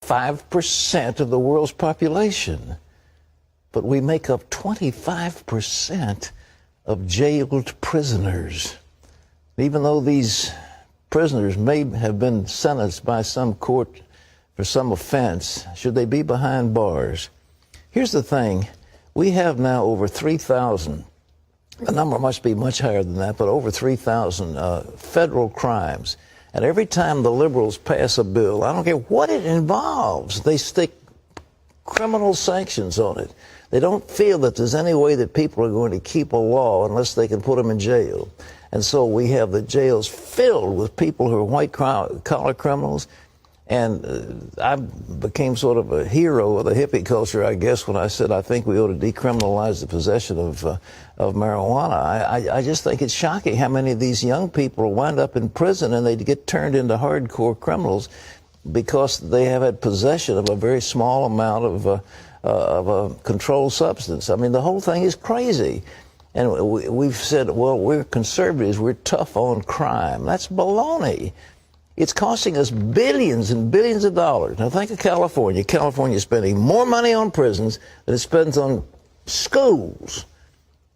5% of the world's population. But we make up 25% of jailed prisoners. Even though these prisoners may have been sentenced by some court for some offense, should they be behind bars? Here's the thing. We have now over 3,000, the number must be much higher than that, but over 3,000 federal crimes. And every time the liberals pass a bill, I don't care what it involves, they stick criminal sanctions on it. They don't feel that there's any way that people are going to keep a law unless they can put them in jail. And so we have the jails filled with people who are white-collar criminals. And I became sort of a hero of the hippie culture, I guess, when I said I think we ought to decriminalize the possession of marijuana. I just think it's shocking how many of these young people wind up in prison and they get turned into hardcore criminals because they have had possession of a very small amount of a controlled substance. I mean, the whole thing is crazy. And we've said, well, we're conservatives, we're tough on crime. That's baloney. It's costing us billions and billions of dollars. Now think of California. California is spending more money on prisons than it spends on schools.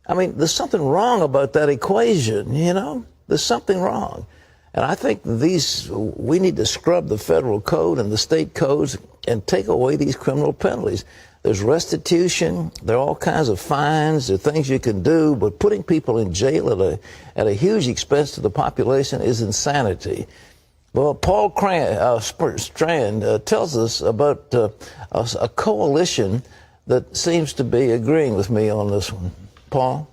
I mean, there's something wrong about that equation, you know? There's something wrong. And I think we need to scrub the federal code and the state codes and take away these criminal penalties. There's restitution, there are all kinds of fines, there are things you can do, but putting people in jail at a huge expense to the population is insanity. Well, Paul Strand tells us about a coalition that seems to be agreeing with me on this one. Paul?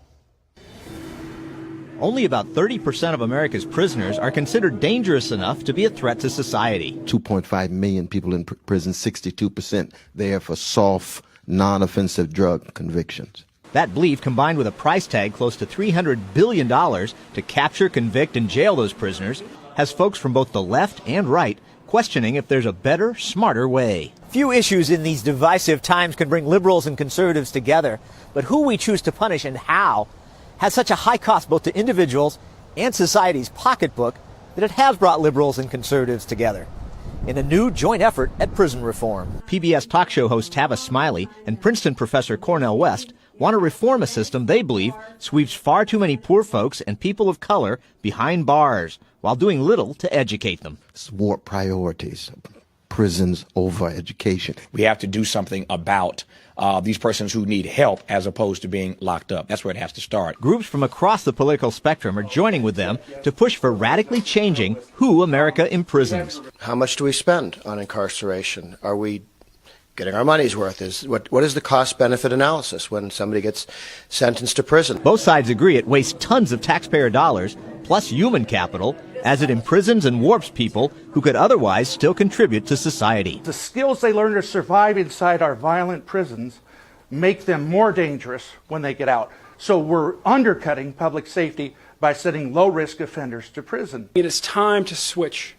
Only about 30% of America's prisoners are considered dangerous enough to be a threat to society. 2.5 million people in prison, 62% there for soft, non-offensive drug convictions. That belief, combined with a price tag close to $300 billion to capture, convict, and jail those prisoners, has folks from both the left and right questioning if there's a better, smarter way. Few issues in these divisive times can bring liberals and conservatives together, but who we choose to punish and how has such a high cost both to individuals and society's pocketbook that it has brought liberals and conservatives together in a new joint effort at prison reform. PBS talk show host Tavis Smiley and Princeton professor Cornel West want to reform a system they believe sweeps far too many poor folks and people of color behind bars while doing little to educate them. It's warped priorities. Prisons over education. We have to do something about these persons who need help as opposed to being locked up. That's where it has to start. Groups from across the political spectrum are joining with them to push for radically changing who America imprisons. How much do we spend on incarceration? Are we getting our money's worth? What is the cost-benefit analysis when somebody gets sentenced to prison? Both sides agree it wastes tons of taxpayer dollars, plus human capital, as it imprisons and warps people who could otherwise still contribute to society. The skills they learn to survive inside our violent prisons make them more dangerous when they get out. So we're undercutting public safety by sending low-risk offenders to prison. It is time to switch.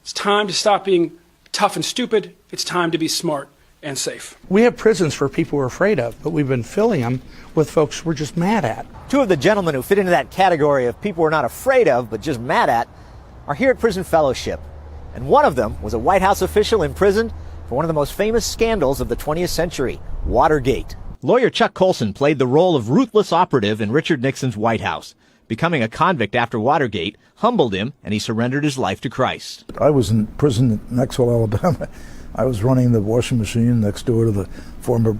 It's time to stop being tough and stupid. It's time to be smart and safe. We have prisons for people we're afraid of, but we've been filling them with folks we're just mad at. Two of the gentlemen who fit into that category of people we're not afraid of but just mad at are here at Prison Fellowship. And one of them was a White House official imprisoned for one of the most famous scandals of the 20th century, Watergate. Lawyer Chuck Colson played the role of ruthless operative in Richard Nixon's White House. Becoming a convict after Watergate humbled him, and he surrendered his life to Christ. I was in prison in Knoxville, Alabama. I was running the washing machine next door to the former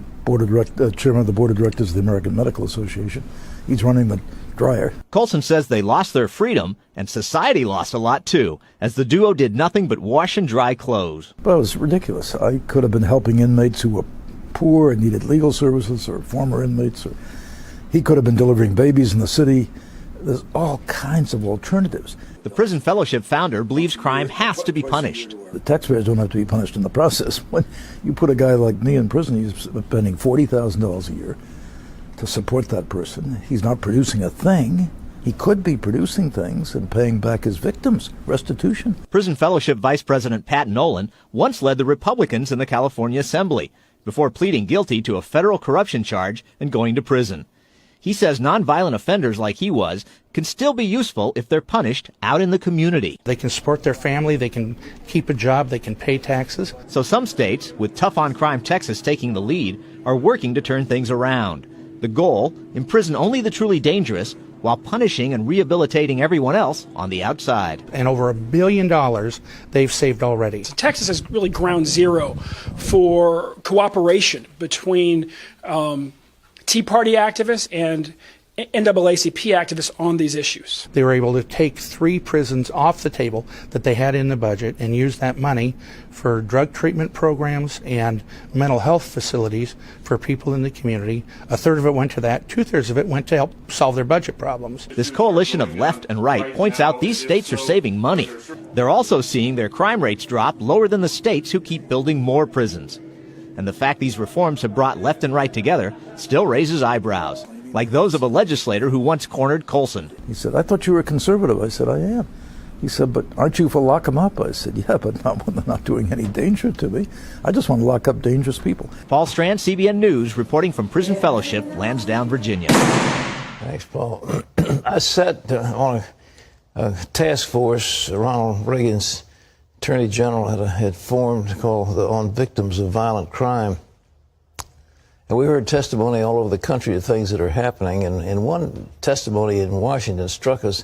chairman of the board of directors of the American Medical Association. He's running the dryer. Colson says they lost their freedom, and society lost a lot too, as the duo did nothing but wash and dry clothes. But it was ridiculous. I could have been helping inmates who were poor and needed legal services, or former inmates, or he could have been delivering babies in the city. There's all kinds of alternatives. The Prison Fellowship founder believes crime has to be punished. The taxpayers don't have to be punished in the process. When you put a guy like me in prison, he's spending $40,000 a year to support that person. He's not producing a thing. He could be producing things and paying back his victims, restitution. Prison Fellowship Vice President Pat Nolan once led the Republicans in the California Assembly before pleading guilty to a federal corruption charge and going to prison. He says nonviolent offenders like he was can still be useful if they're punished out in the community. They can support their family, they can keep a job, they can pay taxes. So some states, with tough on crime Texas taking the lead, are working to turn things around. The goal, imprison only the truly dangerous while punishing and rehabilitating everyone else on the outside. And over $1 billion they've saved already. So Texas is really ground zero for cooperation between Tea Party activists and NAACP activists on these issues. They were able to take 3 prisons off the table that they had in the budget and use that money for drug treatment programs and mental health facilities for people in the community. 1/3 of it went to that. 2/3 of it went to help solve their budget problems. This coalition of left and right points out these states are saving money. They're also seeing their crime rates drop lower than the states who keep building more prisons. And the fact these reforms have brought left and right together still raises eyebrows, like those of a legislator who once cornered Colson. He said, I thought you were conservative. I said, I am. He said, but aren't you for lock them up? I said, yeah, but not when they're not doing any danger to me. I just want to lock up dangerous people. Paul Strand, CBN News, reporting from Prison Fellowship, Lansdowne, Virginia. Thanks, Paul. I sat on a task force Ronald Reagan's Attorney General had formed called On Victims of Violent Crime. And we heard testimony all over the country of things that are happening. And one testimony in Washington struck us.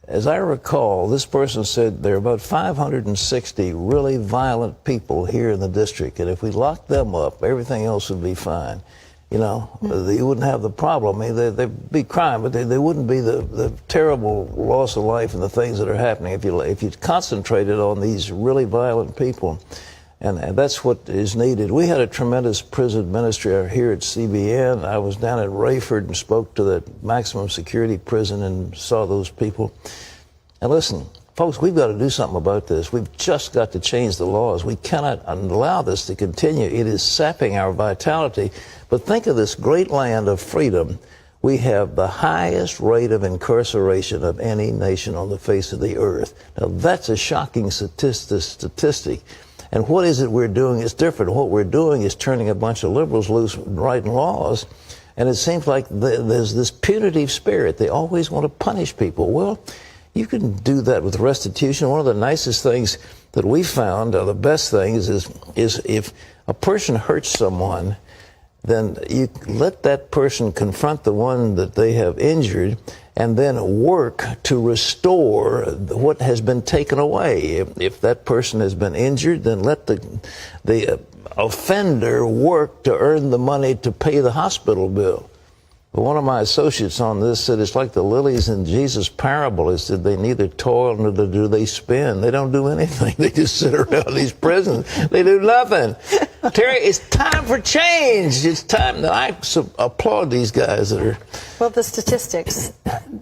As I recall, this person said there are about 560 really violent people here in the district. And if we locked them up, everything else would be fine. You know, you wouldn't have the problem. I mean, there'd be crime, but there wouldn't be the terrible loss of life and the things that are happening if you concentrated on these really violent people. And that's what is needed. We had a tremendous prison administrator here at CBN. I was down at Rayford and spoke to the maximum security prison and saw those people. And listen, folks, we've got to do something about this. We've just got to change the laws. We cannot allow this to continue. It is sapping our vitality. But think of this great land of freedom. We have the highest rate of incarceration of any nation on the face of the earth. Now, that's a shocking statistic. And what is it we're doing is different. What we're doing is turning a bunch of liberals loose and writing laws. And it seems like there's this punitive spirit. They always want to punish people. Well, you can do that with restitution. One of the nicest things that we found, the best things, is if a person hurts someone, then you let that person confront the one that they have injured and then work to restore what has been taken away. If that person has been injured, then let the offender work to earn the money to pay the hospital bill. But one of my associates on this said it's like the lilies in Jesus' parable. He said they neither toil nor do they spin. They don't do anything. They just sit around these prisons. They do nothing. Terry, it's time for change. It's time. I applaud these guys that are. Well, the statistics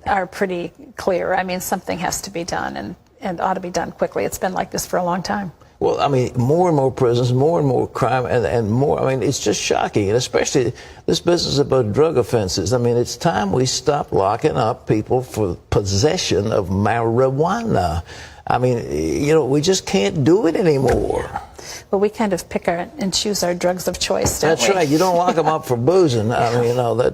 are pretty clear. I mean, something has to be done and ought to be done quickly. It's been like this for a long time. Well, I mean, more and more prisons, more and more crime, and more. I mean, it's just shocking, and especially this business about drug offenses. I mean, it's time we stop locking up people for possession of marijuana. I mean, you know, we just can't do it anymore. Well, we kind of pick and choose our drugs of choice, don't we? That's right. You don't lock them up for boozing. I mean, you know, that